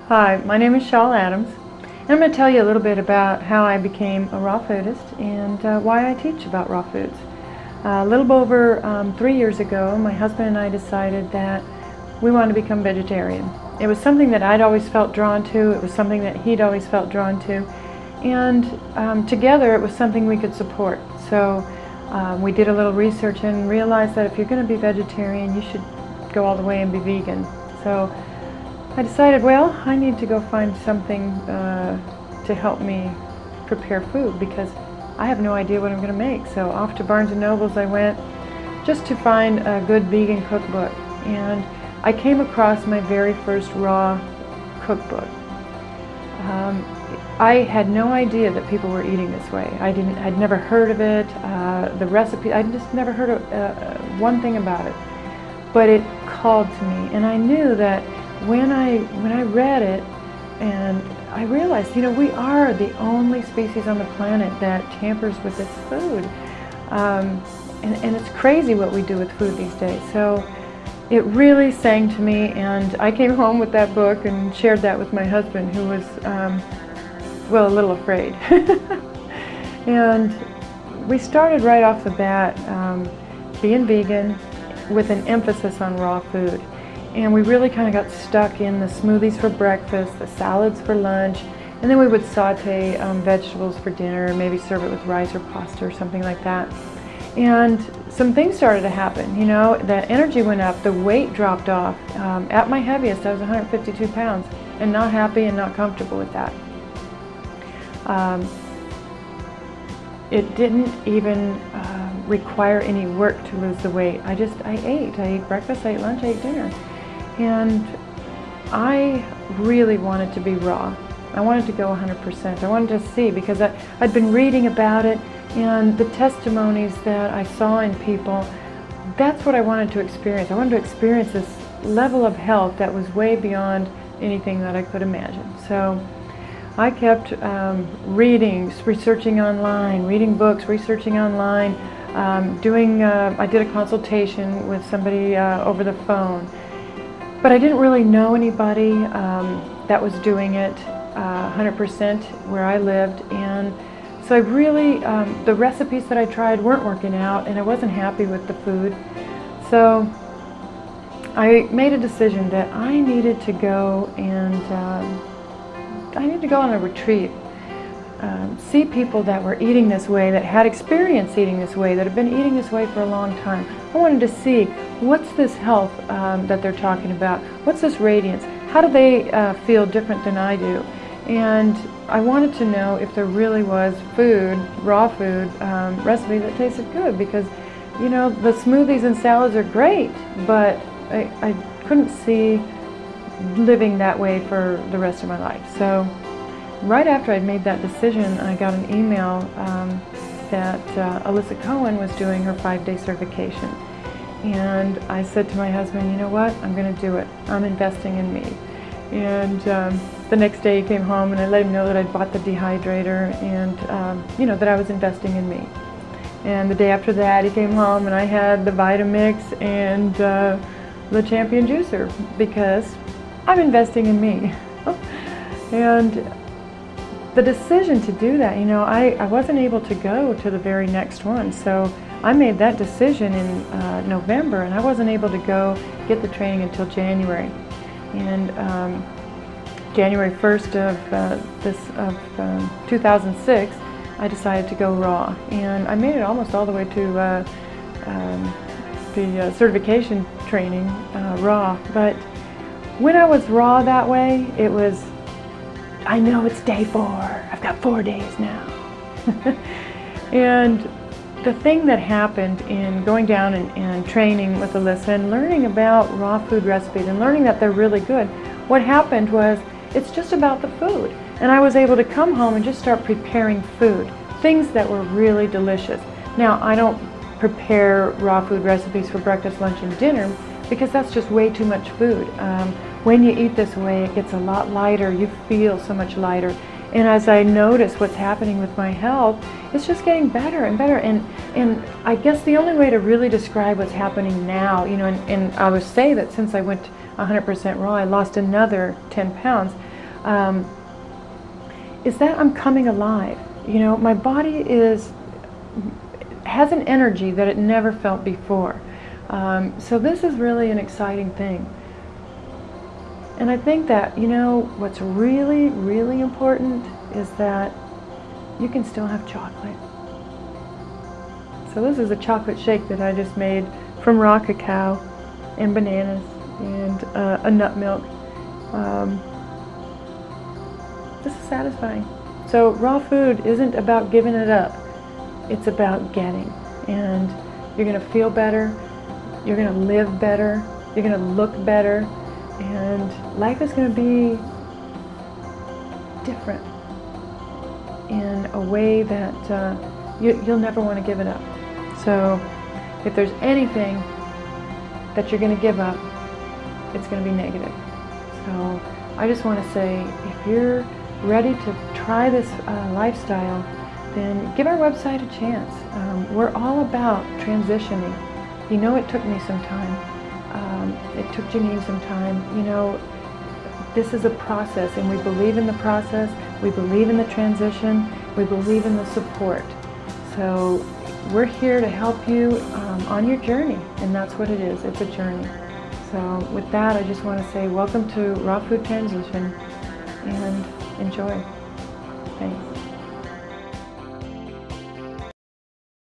Hi, my name is Shawl Adams, and I'm going to tell you a little bit about how I became a raw foodist and why I teach about raw foods. A little over 3 years ago, my husband and I decided that we wanted to become vegetarian. It was something that I'd always felt drawn to, it was something that he'd always felt drawn to, and together it was something we could support. So we did a little research and realized that if you're going to be vegetarian, you should go all the way and be vegan. So I decided, well, I need to go find something to help me prepare food because I have no idea what I'm going to make. So off to Barnes & Noble's I went just to find a good vegan cookbook. And I came across my very first raw cookbook. I had no idea that people were eating this way. I'd never heard of it, the recipe, I just never heard of one thing about it. But it called to me, and I knew that when I read it, and I realized, you know, we are the only species on the planet that tampers with this food. And it's crazy what we do with food these days. So it really sang to me, and I came home with that book and shared that with my husband, who was, well, a little afraid. And we started right off the bat being vegan with an emphasis on raw food. And we really kind of got stuck in the smoothies for breakfast, the salads for lunch, and then we would saute vegetables for dinner and maybe serve it with rice or pasta or something like that. And some things started to happen, you know, the energy went up, the weight dropped off. At my heaviest, I was 152 pounds and not happy and not comfortable with that. It didn't even require any work to lose the weight. I ate breakfast, I ate lunch, I ate dinner. And I really wanted to be raw. I wanted to go 100%. I wanted to see, because I'd been reading about it and the testimonies that I saw in people, that's what I wanted to experience. I wanted to experience this level of health that was way beyond anything that I could imagine. So I kept reading, researching online, reading books, researching online, I did a consultation with somebody over the phone. But I didn't really know anybody that was doing it 100% where I lived, and so I really, the recipes that I tried weren't working out, and I wasn't happy with the food. So I made a decision that I needed to go and on a retreat, see people that were eating this way, that had experience eating this way, that have been eating this way for a long time. I wanted to see, what's this health that they're talking about? What's this radiance? How do they feel different than I do? And I wanted to know if there really was food, raw food, recipe that tasted good, because, you know, the smoothies and salads are great, but I couldn't see living that way for the rest of my life. So right after I'd made that decision, I got an email that Alyssa Cohen was doing her 5-day certification. And I said to my husband, you know what, I'm going to do it. I'm investing in me. And the next day he came home and I let him know that I'd bought the dehydrator and, you know, that I was investing in me. And the day after that he came home and I had the Vitamix and the Champion Juicer, because I'm investing in me. And the decision to do that, you know, I wasn't able to go to the very next one, so I made that decision in November, and I wasn't able to go get the training until January. And January 1st of 2006, I decided to go raw, and I made it almost all the way to the certification training raw. But when I was raw that way, it was, I know it's day 4. I've got 4 days now. And the thing that happened in going down and training with Alyssa and learning about raw food recipes and learning that they're really good, what happened was it's just about the food. And I was able to come home and just start preparing food, things that were really delicious. Now, I don't prepare raw food recipes for breakfast, lunch, and dinner, because that's just way too much food. When you eat this way, it gets a lot lighter. You feel so much lighter. And as I notice what's happening with my health, it's just getting better and better. And I guess the only way to really describe what's happening now, you know, and I would say that since I went 100% raw, I lost another 10 pounds. is that I'm coming alive. You know, my body has an energy that it never felt before. So this is really an exciting thing. And I think that, you know, what's really, really important is that you can still have chocolate. So this is a chocolate shake that I just made from raw cacao and bananas and a nut milk. This is satisfying. So raw food isn't about giving it up. It's about getting. And you're going to feel better. You're going to live better. You're going to look better. And life is going to be different in a way that you'll never want to give it up. So if there's anything that you're going to give up, it's going to be negative. So I just want to say, if you're ready to try this lifestyle, then give our website a chance. We're all about transitioning. You know, it took me some time. It took Janine some time. You know, this is a process, and we believe in the process. We believe in the transition. We believe in the support. So we're here to help you on your journey, and that's what it is. It's a journey. So with that, I just want to say welcome to Raw Food Transition, and enjoy. Thanks.